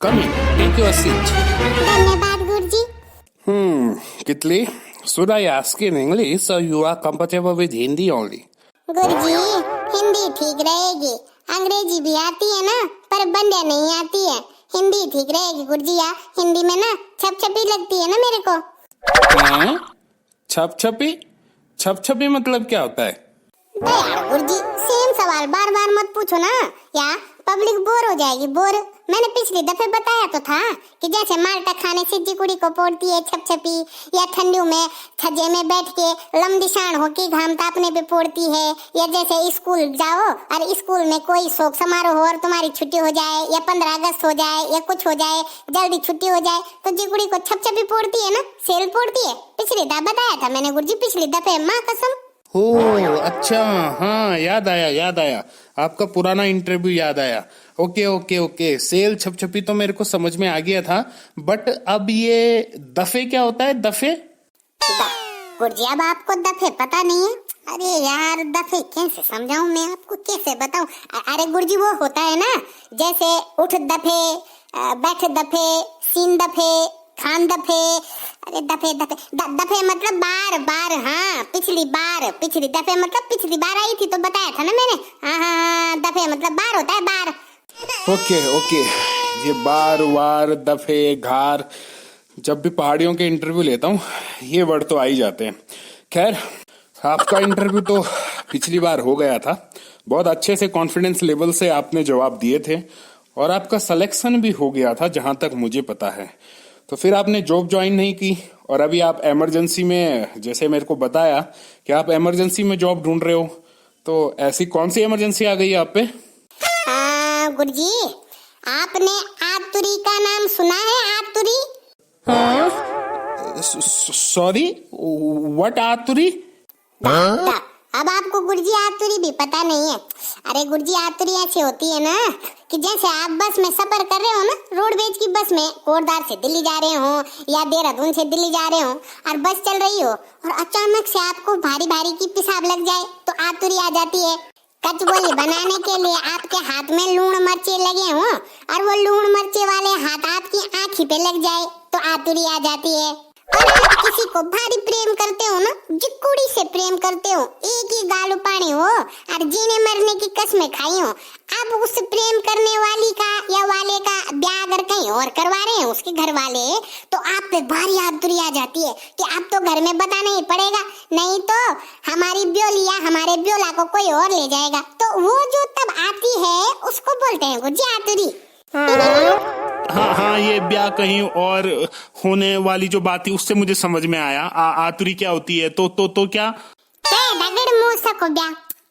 come in. Take your seat. धन्यवाद गुरुजी। Kitli, should I ask in English or you are comfortable with Hindi only? गुरुजी हिंदी ठीक रहेगी, अंग्रेजी भी आती है ना, पर बंदे नहीं आती है। हिंदी ठीक रहेगी गुरुजी। या हिंदी में ना छपछपी लगती है ना मेरे को। हैं? छपछपी? छपछपी मतलब क्या होता है? यार गुरुजी सेम सवाल बार बार मत पूछो ना, या पब्लिक बोर हो जाएगी। बोर मैंने पिछली दफे बताया तो था कि जैसे माल्टा खाने से कुड़ी को पोड़ती है छपछपी, या ठंडियों में छज्जे में बैठ के लमदिशान होके घाम तापने पे पोड़ती है, या जैसे स्कूल जाओ और स्कूल में कोई शोक समारोह हो और तुम्हारी छुट्टी हो जाए, या 15 अगस्त हो जाए, या कुछ हो जाए, जल्दी छुट्टी हो जाए तो जिकुड़ी को छपछपी पोड़ती है ना, सेल पोड़ती है। पिछली दफे बताया था मैंने गुरुजी, पिछली दफे, माँ कसम। ओह अच्छा, हाँ याद आया, आपका पुराना इंटरव्यू याद आया। ओके, सेल छपछपी तो मेरे को समझ में आ गया था, बट अब ये दफे क्या होता है? दफे गुरुजी अब आपको दफे पता नहीं है? अरे यार दफे कैसे समझाऊं मैं आपको, कैसे बताऊं? अरे गुरुजी वो होता है ना, जैसे उठ दफे, बैठ दफे, सीन दफे, खान दफे। अरे दफे मतलब बार। हाँ पिछली दफे मतलब पिछली बार आई थी तो बताया था ना मैंने। हाँ दफे मतलब बार होता है, बार। ओके, ये बार वार दफे घार, जब भी पहाड़ियों के इंटरव्यू लेता हूँ ये वर्ड तो आ ही जाते हैं। खैर आपका इंटरव्यू तो पिछली बार हो गया था, बहुत अच्छे से कॉन्फिडेंस लेवल से आपने जवाब दिए थे और आपका सिलेक्शन भी हो गया था जहां तक मुझे पता है। तो फिर आपने जॉब ज्वाइन नहीं की और अभी आप इमरजेंसी में, जैसे मेरे को बताया कि आप इमरजेंसी में जॉब ढूंढ रहे हो, तो ऐसी कौन सी इमरजेंसी आ गई है आप पे? गुरुजी आपने आतुरी का नाम सुना है? आतुरी? सॉरी, व्हाट आतुरी? अब आपको गुरुजी आतुरी भी पता नहीं है? अरे गुरुजी आतुरी ऐसी होती है ना कि जैसे आप बस में सफर कर रहे हो ना, रोडवेज की बस में, कोटद्वार से दिल्ली जा रहे हो या देहरादून से दिल्ली जा रहे हो और बस चल रही हो और अचानक से आपको भारी की पेशाब लग जाए तो आतुरी आ जाती है। कचगोली बनाने के लिए आपके हाथ में लूण मर्चे लगे हो और वो लूण मर्चे वाले हाथ आपकी आँखी पे लग जाए तो आतुरी आ जाती है। और आप किसी को भारी प्रेम करते हो ना, जिकुड़ी से प्रेम करते हो, एक ही गाल उपाड़े हो और जीने मरने की कसमें खाई हो, अब उस प्रेम करने वाली का या वाले का ब्याह अगर कहीं और करवा रहे हैं उसके घर वाले, तो आप पे भारी आतुरी आ जाती है कि अब तो घर में बताना ही पड़ेगा, नहीं तो हमारी ब्योली या हमारे ब्योला को कोई और ले जाएगा। तो वो जो तब आती है उसको बोलते हैं गुरुजी आतुरी। हाँ, ये ब्याह कहीं और होने वाली जो बात थी उससे मुझे समझ में आया। आतुरी क्या होती है? तो क्या?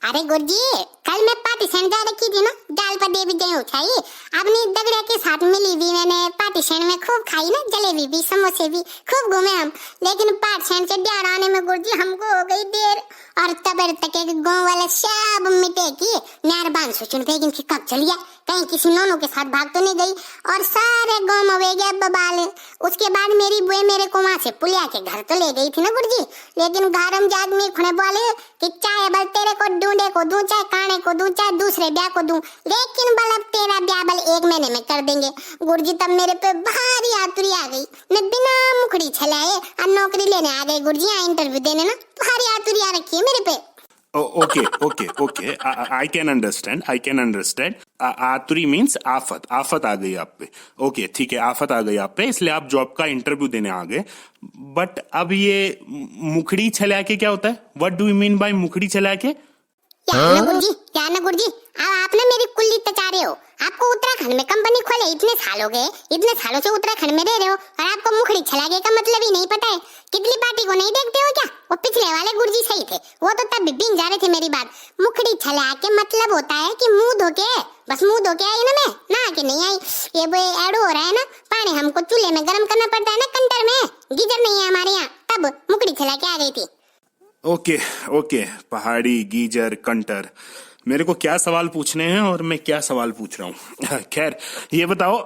अरे गुरुजी कल मैं पार्टीशन जा रखी थी ना, जाल पर देवी गए उठाई, अपनी दगड़े के साथ मिली भी मैंने, पार्टीशन में खूब खाई ना, जलेबी भी समोसे भी, खूब घूमे हम। लेकिन पार्टीशन से डर आने में गुरुजी हमको हो गई देर और तबर तक गाँव वाले सब मिटे की मेहरबान सोचने थे कि कब चलिए, कहीं किसी नोनों के साथ भाग तो नहीं गई, और सारे गाँव में वे गया बबाल। उसके बाद मेरी बुए मेरे को वहाँ से पुलिया के घर तो ले गई थी ना गुरुजी, लेकिन घर हम जाग में खुने बोले कि चाहे बल तेरे को ढूंढे को दूं, चाहे काने को दूं, चाहे दूसरे ब्याह को दूं, लेकिन बल अब तेरा ब्याह बल 1 महीने में कर देंगे। गुरुजी तब मेरे पे भारी आतुरी आ गई, मैं बिना मुखड़ी छलाए और नौकरी लेने आ गई गुरुजी, यहाँ इंटरव्यू देने ना, भारी आतुरी आ रखी है मेरे पे। Okay, I can understand. आतुरी मीन्स आफत आ गई आप पे। ओके ठीक है, आफत आ गई आप पे, इसलिए आप जॉब का इंटरव्यू देने आ गए। बट अब ये मुखड़ी छला के क्या होता है? What do you mean by मुखड़ी छला के? क्या ना गुरुजी अब आप ना मेरी कुल्ली तचा रहे हो। आपको उत्तराखंड में कंपनी खोले इतने साल हो गए, इतने सालों से उत्तराखंड में रह रहे हो और आपको मुखड़ी छलाके का मतलब ही नहीं पता है। कितली पार्टी को नहीं देखते हो क्या? वो पिछले वाले गुरुजी सही थे, वो तो तब भी बिन जा रहे थे मेरी बात। मुखड़ी छलाके मतलब होता है कि मुंह धोके, बस मुंह धोके आई ना, मैं ना के नहीं आई। ये वो एडो हो रहा है ना, पानी हमको चूल्हे में गर्म करना पड़ता है ना, कंटर में, गीजर नहीं है हमारे यहाँ, तब मुखड़ी छलाके आ गई थी। ओके, पहाड़ी, गीजर, कंटर, मेरे को क्या सवाल पूछने हैं और मैं क्या सवाल पूछ रहा हूँ। खैर ये बताओ,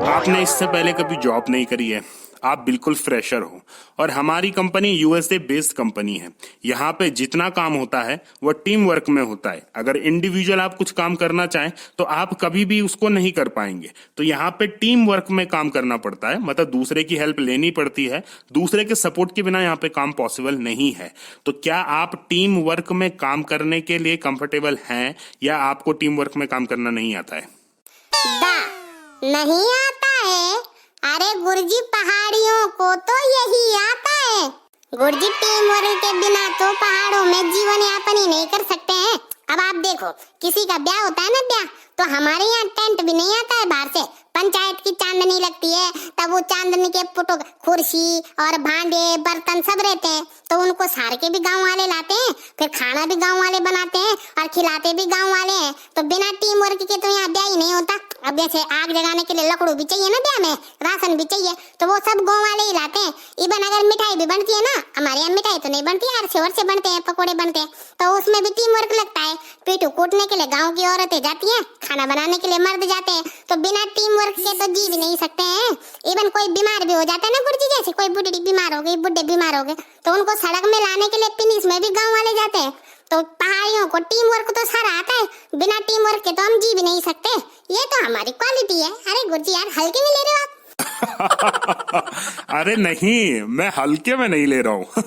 आपने इससे पहले कभी जॉब नहीं करी है, आप बिल्कुल फ्रेशर हो और हमारी कंपनी यूएसए बेस्ड कंपनी है। यहाँ पे जितना काम होता है वो टीम वर्क में होता है। अगर इंडिविजुअल आप कुछ काम करना चाहें तो आप कभी भी उसको नहीं कर पाएंगे। तो यहाँ पे टीम वर्क में काम करना पड़ता है, मतलब दूसरे की हेल्प लेनी पड़ती है। दूसरे के सपोर्ट के बिना यहाँ पे काम पॉसिबल नहीं है। तो क्या आप टीम वर्क में काम करने के लिए कंफर्टेबल हैं या आपको टीम वर्क में काम करना नहीं आता है? नहीं आता है? अरे गुरुजी, पहाड़ियों को तो यही आता है। गुरुजी, टीम वर्क के बिना तो पहाड़ों में जीवन यापन ही नहीं कर सकते हैं। अब आप देखो, किसी का ब्याह होता है ना, ब्याह, तो हमारे यहाँ टेंट भी नहीं आता है बाहर से। पंचायत की चांदनी लगती है, तब वो चांदनी के पुटो कुर्सी और भांडे बर्तन सब रहते हैं, तो उनको सार के भी गांव वाले लाते हैं, फिर खाना भी गांव वाले बनाते हैं और खिलाते भी गांव वाले हैं। तो बिना टीम वर्क के तो यहाँ ब्याह ही नहीं होता। अब जैसे आग जगाने के लिए लकड़ू भी चाहिए ना ब्याह में, राशन भी चाहिए, तो वो सब गांव वाले ही लाते हैं। इवन अगर मिठाई भी बनती है ना, हमारे यहाँ मिठाई तो नहीं बनती, अरसे वर्षे बनते हैं, पकोड़े बनते हैं, तो उसमें भी टीम वर्क लगता है। पीठू कूटने के लिए गाँव की औरतें जाती है, खाना बनाने के लिए मर्द जाते हैं। तो बिना टीम वर्क के तो जी भी नहीं सकते हैं। इवन कोई बीमार भी हो जाता है ना गुरुजी, जैसे कोई बुढ़ी बीमार हो गई, बुढ़े बीमार हो गए, तो उनको सड़क में लाने के लिए फिनिश में भी गांव वाले जाते हैं। तो पहाड़ियों को टीम वर्क तो सारा आता है, बिना टीम वर्क के तो हम जी भी नहीं सकते। ये तो हमारी क्वालिटी है। अरे गुरुजी यार, हल्के में ले रहे हो आप? अरे नहीं, मैं हल्के में नहीं ले रहा हूँ।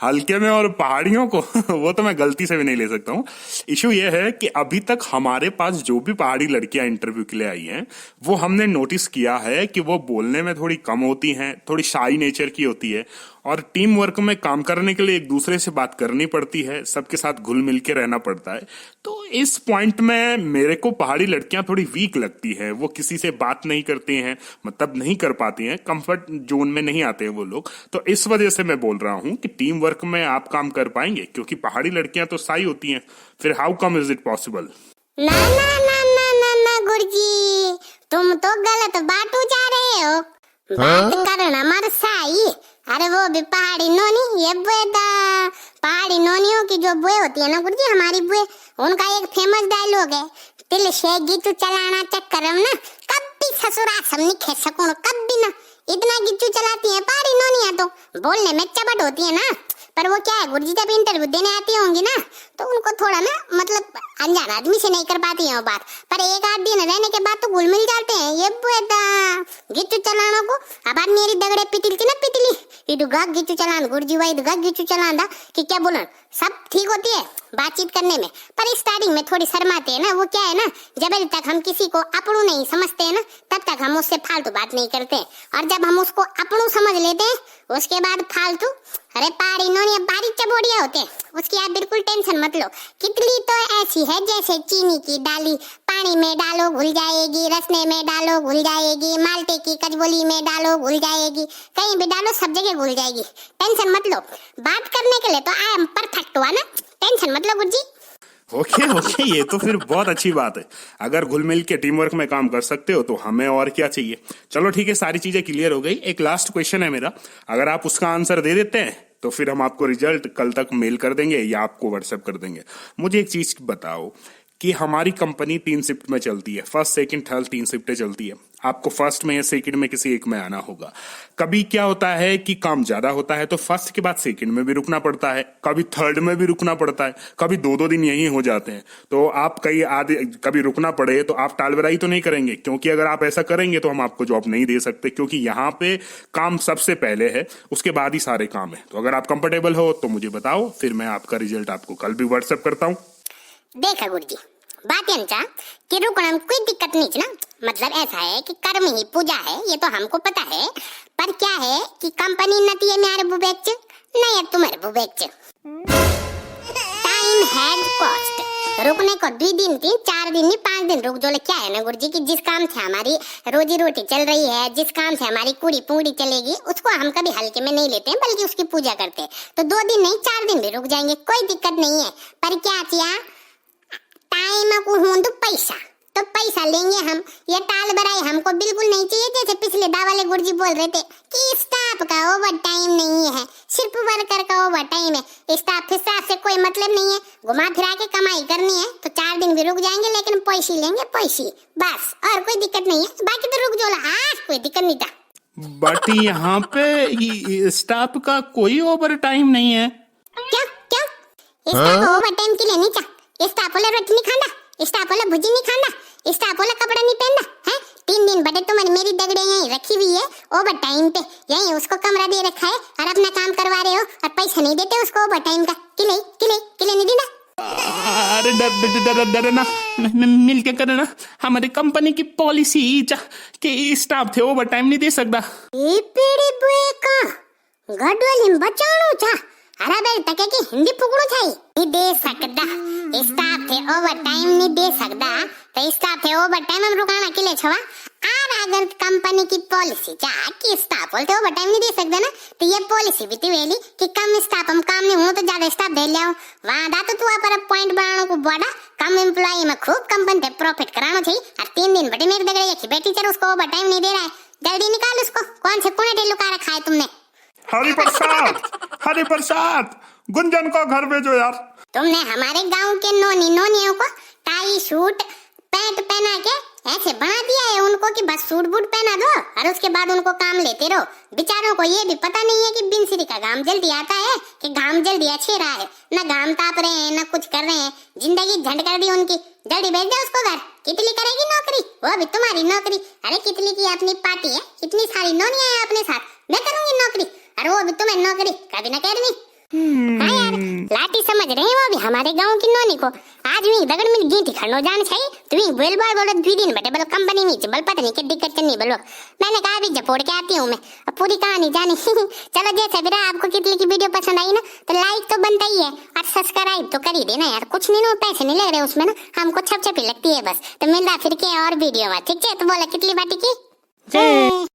हल्के में और पहाड़ियों को वो तो मैं गलती से भी नहीं ले सकता हूँ। इशू ये है कि अभी तक हमारे पास जो भी पहाड़ी लड़कियां इंटरव्यू के लिए आई हैं, वो हमने नोटिस किया है कि वो बोलने में थोड़ी कम होती हैं, थोड़ी शाई नेचर की होती है और टीम वर्क में काम करने के लिए एक दूसरे से बात करनी पड़ती है, सबके साथ घुल मिल के रहना पड़ता है। तो इस पॉइंट में मेरे को पहाड़ी लड़कियां थोड़ी वीक लगती है। वो किसी से बात नहीं करती हैं, मतलब नहीं कर पाती हैं, कंफर्ट जोन में नहीं आते हैं वो लोग। तो इस वजह से मैं बोल रहा हूँ कि टीम वर्क में आप काम कर पाएंगे, क्योंकि पहाड़ी लड़कियां तो शाई होती हैं। फिर how come is it possible? ना ना ना ना ना ना गुरुजी, तुम तो गलत बात जा रहे हो। बात करना मर साई। अरे वो भी पहाड़ी नोनी, ये बुए दा पहाड़ी नोनियों की जो बुए होती है ना गुरुजी, हमारी बुए, उनका एक फेमस डायलॉग है, तिल से गीतू चलाना चक्कर ना कभी ससुरा समनी खे सकूं, कभी ना। इतना गीतू चलाती है पहाड़ी नोनियां, तो बोलने में चपट होती है ना। पर वो क्या है गुरुजी, जब इंटरव्यू देने आती होंगी ना, तो उनको थोड़ा ना, मतलब अनजान आदमी से नहीं कर पाती है वो बात, पर एक आध दिन रहने के बाद तो घुल मिल जाते हैं। ये बुएता गीतू चलाना को, अब आज मेरी दगड़े पितिल की ना पितली, इधर गा गीतू चलान गुरुजी, वही गा गीतू चलान दा कि क्या बोला, सब ठीक होती है बातचीत करने में, पर स्टार्टिंग में थोड़ी शर्माते हैं ना। वो क्या है ना, जब तक हम किसी को अपनू नहीं समझते हैं ना, तब तक हम उससे फालतू बात नहीं करते, और जब हम उसको अपनू समझ लेते हैं, उसके बाद फालतू। अरे पहाड़ी नोनिया बारीक चबोड़िया होते हैं, उसकी आप बिल्कुल टेंशन मत लो। कितली तो ऐसी है जैसे चीनी की डाली, पानी में डालो घुल जाएगी, रसने में डालो घुल जाएगी, माल्टे की कचबोली में डालो घुल जाएगी, कहीं भी डालो सब जगह घुल जाएगी। टेंशन मत लो, बात करने के लिए तो आई एम परफेक्ट हुआ ना, टेंशन मत लो गुरुजी। ओके, ये तो फिर बहुत अच्छी बात है। अगर घुल मिल के टीम वर्क में काम कर सकते हो तो हमें और क्या चाहिए। चलो ठीक है, सारी चीजें क्लियर हो गई। एक लास्ट क्वेश्चन है मेरा, अगर आप उसका आंसर दे देते हैं तो फिर हम आपको रिजल्ट कल तक मेल कर देंगे या आपको व्हाट्सएप कर देंगे। मुझे एक चीज बताओ कि हमारी कंपनी 3 शिफ्ट में चलती है, फर्स्ट सेकंड थर्ड 3 शिफ्टें चलती है। आपको फर्स्ट में या सेकंड में किसी एक में आना होगा। कभी क्या होता है कि काम ज्यादा होता है तो फर्स्ट के बाद सेकंड में भी रुकना पड़ता है, कभी थर्ड में भी रुकना पड़ता है, कभी 2-2 दिन यही हो जाते हैं। तो आप कभी रुकना पड़े तो आप टालबराई तो नहीं करेंगे, क्योंकि अगर आप ऐसा करेंगे तो हम आपको जॉब नहीं दे सकते, क्योंकि यहाँ पे काम सबसे पहले है, उसके बाद ही सारे काम है। तो अगर आप कंफर्टेबल हो तो मुझे बताओ, फिर मैं आपका रिजल्ट आपको कल भी व्हाट्सएप करता हूँ। देखा गुरुजी, बात यांचा कि रुकना में कोई दिक्कत नहीं ना, मतलब ऐसा है कि कर्म ही पूजा है, ये तो हमको पता है। पर क्या है कि कंपनी नती है मेरे बुबेच नहीं है तुम्हारे बुबेच। टाइम हैज कॉस्ट, रुकने को 2 दिन 3 4 दिन नहीं 5 दिन रुक जो। क्या है ना गुरुजी कि जिस काम से हमारी रोजी रोटी चल रही है, जिस काम से हमारी कुड़ी पूड़ी चलेगी, उसको हम कभी हल्के में नहीं लेते हैं, बल्कि उसकी पूजा करते हैं। तो 2 दिन नहीं 4 दिन भी रुक जाएंगे, कोई दिक्कत नहीं है। पर क्या किया, टाइम को हूं तो पैसा लेंगे हम। ये टाल बराई हमको बिल्कुल नहीं चाहिए। जैसे पिछले दा वाले गुरुजी बोल रहे थे कि स्टाफ का ओवर टाइम नहीं है, सिर्फ वर्कर का ओवर टाइम है। स्टाफ से कोई मतलब नहीं है, घुमा फिरा के कमाई करनी है तो 4 दिन भी रुक जाएंगे, लेकिन पैसे लेंगे पैसे, बस और कोई दिक्कत नहीं है। बाकी तो रुक जो कोई दिक्कत नहीं था। बट यहाँ पे स्टाफ का कोई ओवर टाइम नहीं है। क्यों क्यों स्टाफ ओवर टाइम के लिए नहीं चा स्टाफ वाला रोटी नहीं खांदा, स्टाफ वाला भुजी नहीं खांदा, स्टाफ वाला कपड़ा नहीं पहनदा है। 3 दिन बड़े तुम्हारी मेरी दगड़े यहीं रखी हुई है ओवर टाइम पे, यहीं उसको कमरा दे रखा है और अपना काम करवा रहे हो और पैसा नहीं देते उसको ओवर टाइम का। किले किले किले नहीं देना। अरे डर ना, मिल के करना। हमारी कंपनी की पॉलिसी कि स्टाफ थे ओवर टाइम नहीं दे सकता। ए पेड़े बुए का गडवल हिम बचाणो छा। अरे बे तके की हिंदी पकड़ो छाई नहीं दे सकदा, स्टाफ थे ओवर टाइम नहीं दे सकदा तो स्टाफ थे ओवर टाइम हम रुकाना के लिए छवा। और अगर कंपनी की पॉलिसी चा कि स्टाफ बोलते ओवर टाइम नहीं दे सकदा ना तो ये पॉलिसी भी वेली कि कम स्टाफ हम काम नहीं हो तो ज्यादा स्टाफ दे लियाओ। वहां दा तो तू पर पॉइंट बनानो को बड़ा कम एम्प्लॉय में खूब कंपनी ते प्रॉफिट करानो चाहिए। और 3 दिन बड़े मेरे दगड़े एक बेटी चर उसको ओवर टाइम नहीं दे रहा है, जल्दी निकाल उसको। कौन से कोने लुका रखा है तुमने? हरि प्रसाद गुंजन को घर भेजो यार। तुमने हमारे गांव के नोनियों को टाई सूट पैंट पहना के ऐसे बना दिया है उनको कि बस सूट बूट पहना दो और उसके बाद उनको काम लेते रहो। बेचारों को ये भी पता नहीं है कि बिनसिरी का घाम जल्दी आता है कि घाम जल्दी अच्छे रहा है। न घाम ताप रहे हैं न कुछ कर रहे हैं, जिंदगी झंड कर दी उनकी। जल्दी भेज दे उसको घर। कितली करेगी नौकरी? वो भी तुम्हारी नौकरी। अरे कितली की अपनी पार्टी है, इतनी सारी नोनियां हैं अपने साथ, मैं करूंगी नौकरी और वो भी तुम्हें नौकरी कभी न कर दी। हाँ यार लाठी समझ रहे हैं वो भी हमारे गांव की नोनी को। आज भी दगड़ में गीठी खड़नो जान चाहिए तुम्हें बोल बोल बोल 2 दिन बटे बल कंपनी में बल पता नहीं क्या दिक्कत करनी बोलो। मैंने कहा भी जपोड़ के आती हूँ मैं, अब पूरी कहानी जानी। चलो जैसे भी रहा, आपको कितनी की वीडियो पसंद आई ना तो लाइक तो बनता ही है और सब्सक्राइब तो कर ही देना यार। कुछ नहीं, पैसे नहीं लग रहे उसमें ना, हमको छप छपी लगती है बस। तो मिलता फिर के और वीडियो में, ठीक है? तो बोला कितनी बाटी की जय।